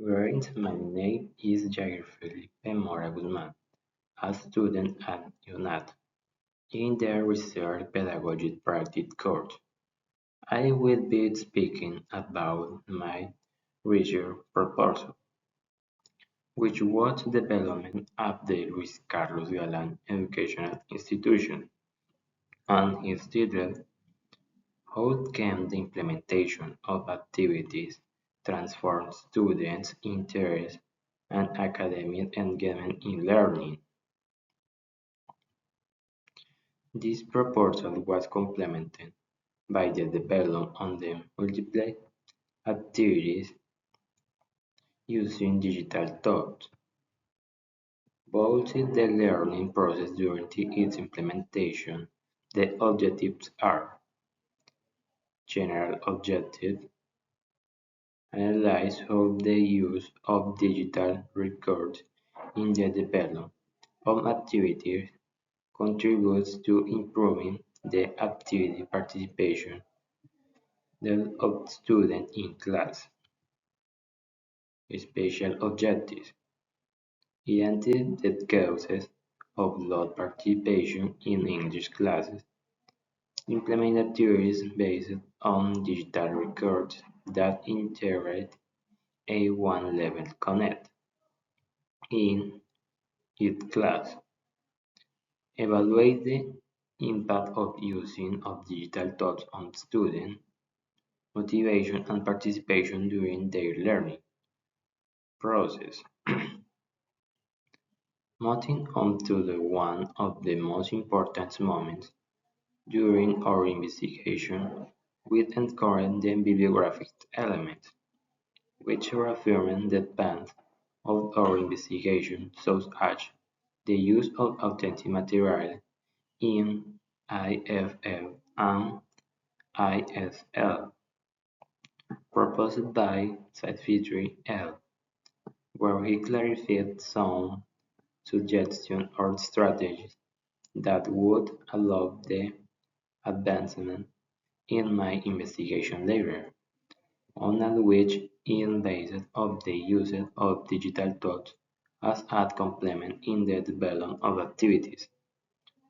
Great, my name is Jair Felipe Mora Guzman, a student at UNAT in the Research Pedagogy Practice course. I will be speaking about my research proposal, which was development of the Luis Carlos Galán Educational Institution, and is titled How Can the Implementation of Activities Transform Students' Interest and Academic Engagement in Learning? This proposal was complemented by the development of the multiple activities using digital tools. Both in the learning process during its implementation, the objectives are: general objective, analyze how the use of digital records in the development of activities contributes to improving the activity participation of students in class. Special objectives: identify the causes of low participation in English classes, implement activities based on digital records that integrate A1 level Connect in each class, evaluate the impact of using of digital tools on student motivation and participation during their learning process. Moving on to one of the most important moments during our investigation, we encountered the bibliographic element, which reaffirmed the path of our investigation such as the use of authentic material in IFL and ISL, proposed by Saifitri L., where he clarified some suggestions or strategies that would allow the advancement in my investigation library, on which is based on the use of digital tools as a complement in the development of activities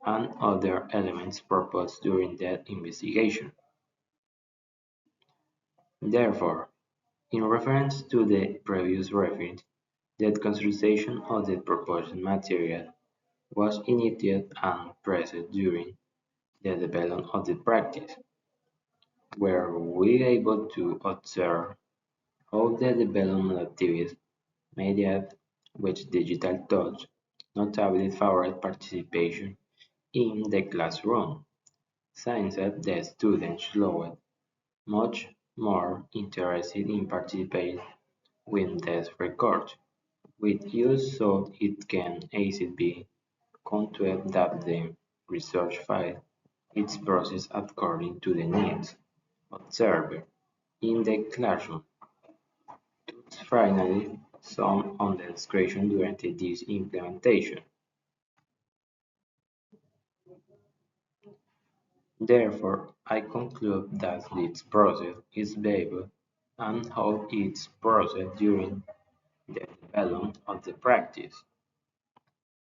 and other elements proposed during that investigation. Therefore, in reference to the previous reference, the consultation of the proposed material was initiated and pressed during the development of the practice, where we were able to observe how the development activities mediated with digital tools notably favored participation in the classroom, since the students showed much more interested in participating with these records, with use so it can easily be concluded that the research file is processed according to the needs observed in the classroom. Finally, some on the discretion during this implementation. Therefore, I conclude that this process is valuable and how it's processed during the development of the practice.